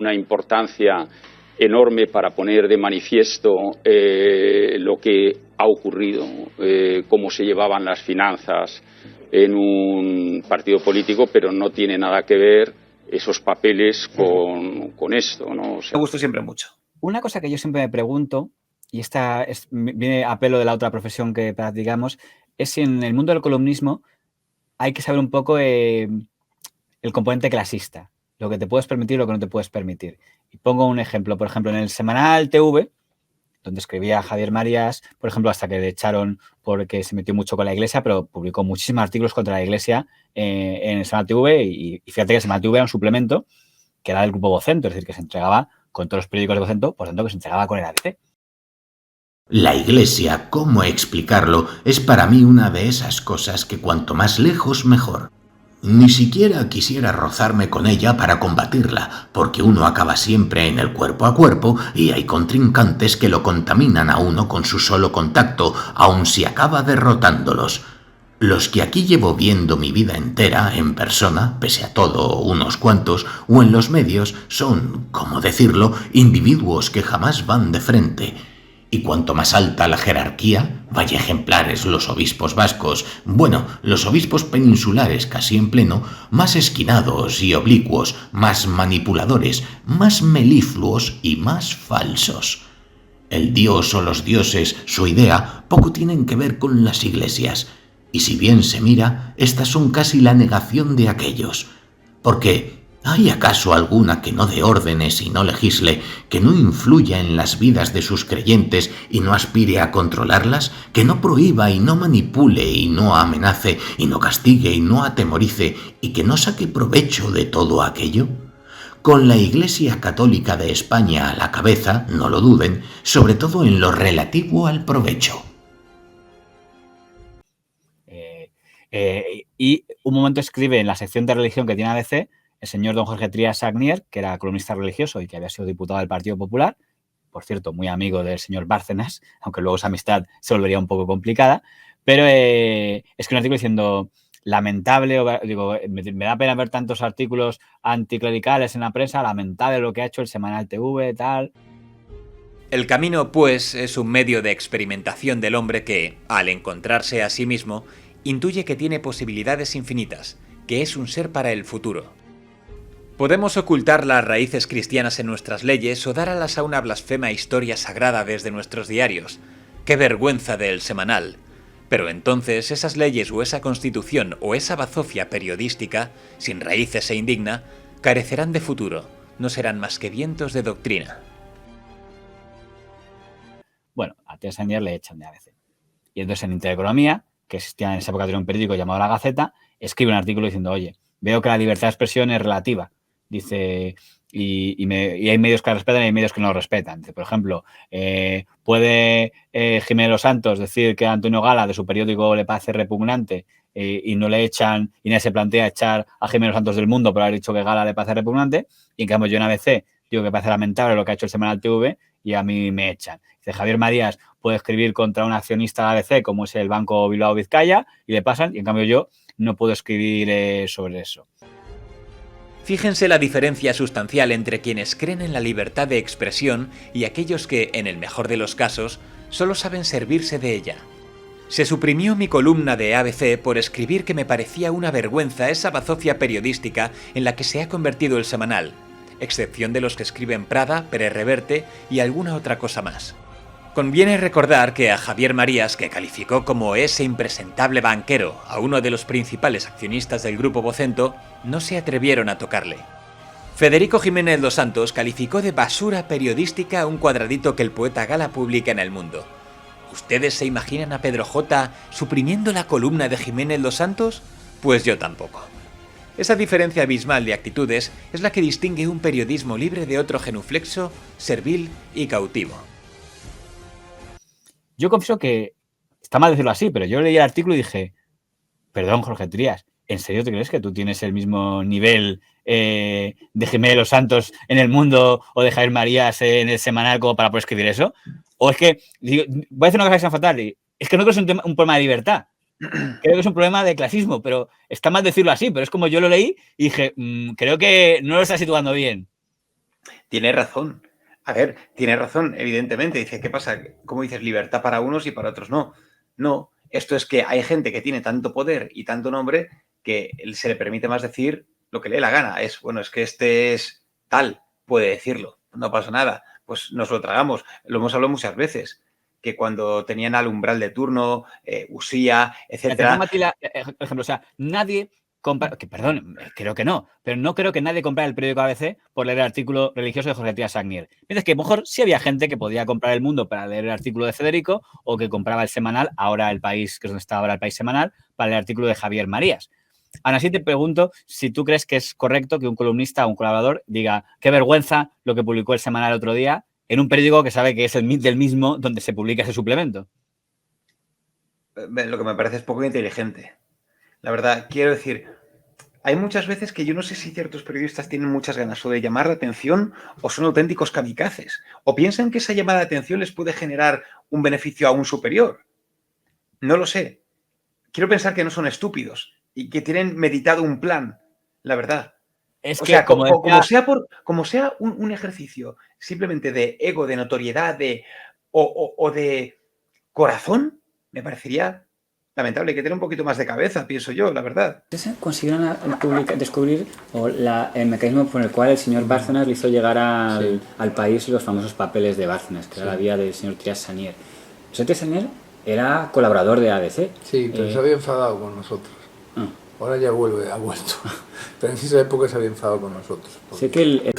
una importancia enorme para poner de manifiesto lo que ha ocurrido, cómo se llevaban las finanzas en un partido político, pero no tiene nada que ver esos papeles con esto, ¿no? O sea, me gustó siempre mucho. Una cosa que yo siempre me pregunto, y esta viene a pelo de la otra profesión que practicamos, es si en el mundo del columnismo hay que saber un poco el componente clasista, lo que te puedes permitir y lo que no te puedes permitir. Y pongo un ejemplo, por ejemplo, en el semanal TV, donde escribía Javier Marías, por ejemplo, hasta que le echaron porque se metió mucho con la Iglesia, pero publicó muchísimos artículos contra la Iglesia en el semanal TV, y fíjate que el semanal TV era un suplemento que era del grupo Vocento, es decir, que se entregaba con todos los periódicos de Vocento, por tanto, que se entregaba con el ABC. La Iglesia, ¿cómo explicarlo? Es para mí una de esas cosas que cuanto más lejos, mejor. Ni siquiera quisiera rozarme con ella para combatirla, porque uno acaba siempre en el cuerpo a cuerpo y hay contrincantes que lo contaminan a uno con su solo contacto, aun si acaba derrotándolos. Los que aquí llevo viendo mi vida entera en persona, pese a todo unos cuantos, o en los medios, son, ¿cómo decirlo?, individuos que jamás van de frente. Y cuanto más alta la jerarquía, vaya ejemplares los obispos vascos, bueno, los obispos peninsulares casi en pleno, más esquinados y oblicuos, más manipuladores, más melifluos y más falsos. El dios o los dioses, su idea, poco tienen que ver con las iglesias. Y si bien se mira, estas son casi la negación de aquellos. Porque ¿hay acaso alguna que no dé órdenes y no legisle, que no influya en las vidas de sus creyentes y no aspire a controlarlas, que no prohíba y no manipule y no amenace y no castigue y no atemorice y que no saque provecho de todo aquello? Con la Iglesia Católica de España a la cabeza, no lo duden, sobre todo en lo relativo al provecho. Y un momento escribe en la sección de religión que tiene ABC el señor don Jorge Trías Sagnier, que era columnista religioso y que había sido diputado del Partido Popular, por cierto, muy amigo del señor Bárcenas, aunque luego esa amistad se volvería un poco complicada, pero es que un artículo diciendo lamentable, digo, me da pena ver tantos artículos anticlericales en la prensa, lamentable lo que ha hecho el semanal TV, tal. El camino, pues, es un medio de experimentación del hombre que, al encontrarse a sí mismo, intuye que tiene posibilidades infinitas, que es un ser para el futuro. Podemos ocultar las raíces cristianas en nuestras leyes o dar alas a una blasfema historia sagrada desde nuestros diarios. ¡Qué vergüenza del semanal! Pero entonces esas leyes o esa constitución o esa bazofia periodística, sin raíces e indigna, carecerán de futuro, no serán más que vientos de doctrina. Bueno, a Trías Sagnier le echan de ABC. Y entonces en Intereconomía, que existía en esa época, tenía un periódico llamado La Gaceta, escribe un artículo diciendo, oye, veo que la libertad de expresión es relativa. Dice, y hay medios que la respetan y hay medios que no lo respetan. Dice, por ejemplo, ¿puede Jiménez Los Santos decir que a Antonio Gala de su periódico le parece repugnante y no le echan, y nadie se plantea echar a Jiménez Los Santos del Mundo por haber dicho que Gala le parece repugnante? Y en cambio yo en ABC digo que parece lamentable lo que ha hecho el semanal TV y a mí me echan. Dice, Javier Marías puede escribir contra un accionista de ABC como es el Banco Bilbao Vizcaya y le pasan, y en cambio yo no puedo escribir sobre eso. Fíjense la diferencia sustancial entre quienes creen en la libertad de expresión y aquellos que, en el mejor de los casos, solo saben servirse de ella. Se suprimió mi columna de ABC por escribir que me parecía una vergüenza esa bazofia periodística en la que se ha convertido el semanal, excepción de los que escriben Prada, Pérez Reverte y alguna otra cosa más. Conviene recordar que a Javier Marías, que calificó como ese impresentable banquero a uno de los principales accionistas del grupo Vocento, no se atrevieron a tocarle. Federico Jiménez Los Santos calificó de basura periodística un cuadradito que el poeta Gala publica en El Mundo. ¿Ustedes se imaginan a Pedro J. suprimiendo la columna de Jiménez Los Santos? Pues yo tampoco. Esa diferencia abismal de actitudes es la que distingue un periodismo libre de otro genuflexo, servil y cautivo. Yo confieso que está mal decirlo así, pero yo leí el artículo y dije, perdón, Jorge Trías, ¿en serio te crees que tú tienes el mismo nivel de Jiménez Los Santos en El Mundo o de Javier Marías en el semanal como para poder escribir eso? O es que, digo, voy a decir una cosa que sea fatal, es que no creo que es un problema de libertad, creo que es un problema de clasismo, pero está mal decirlo así, pero es como yo lo leí y dije, creo que no lo está situando bien. Tiene razón. A ver, tiene razón, evidentemente. Dice, ¿qué pasa? ¿Cómo dices? Libertad para unos y para otros no. No, esto es que hay gente que tiene tanto poder y tanto nombre que se le permite más decir lo que le dé la gana. Es, bueno, es que este es tal, puede decirlo, no pasa nada. Pues nos lo tragamos. Lo hemos hablado muchas veces, que cuando tenían al umbral de turno, Usía, etcétera. Ejemplo, o sea, nadie compra, que perdón, creo que no, pero no creo que nadie comprara el periódico ABC por leer el artículo religioso de José Matías Sagnier. Mientras que a lo mejor sí había gente que podía comprar El Mundo para leer el artículo de Federico o que compraba el semanal, ahora El País, que es donde está ahora El País semanal, para leer el artículo de Javier Marías. Aún así te pregunto si tú crees que es correcto que un columnista o un colaborador diga qué vergüenza lo que publicó el semanal el otro día en un periódico que sabe que es del mismo donde se publica ese suplemento. Lo que me parece es poco inteligente. La verdad, quiero decir, hay muchas veces que yo no sé si ciertos periodistas tienen muchas ganas o de llamar la atención o son auténticos kamikazes. O piensan que esa llamada de atención les puede generar un beneficio aún superior. No lo sé. Quiero pensar que no son estúpidos y que tienen meditado un plan, la verdad. Es o que, sea, como sea un ejercicio simplemente de ego, de notoriedad, o de corazón, me parecería lamentable. Hay que tener un poquito más de cabeza, pienso yo, la verdad. Consiguieron descubrir el mecanismo por el cual el señor Bárcenas le hizo llegar al país los famosos papeles de Bárcenas, que era la vía del señor Trias Sagnier. El señor Trias Sagnier era colaborador de ABC. Sí, pero se había enfadado con nosotros. Ahora ya ha vuelto. Pero en esa época se había enfadado con nosotros. Sé que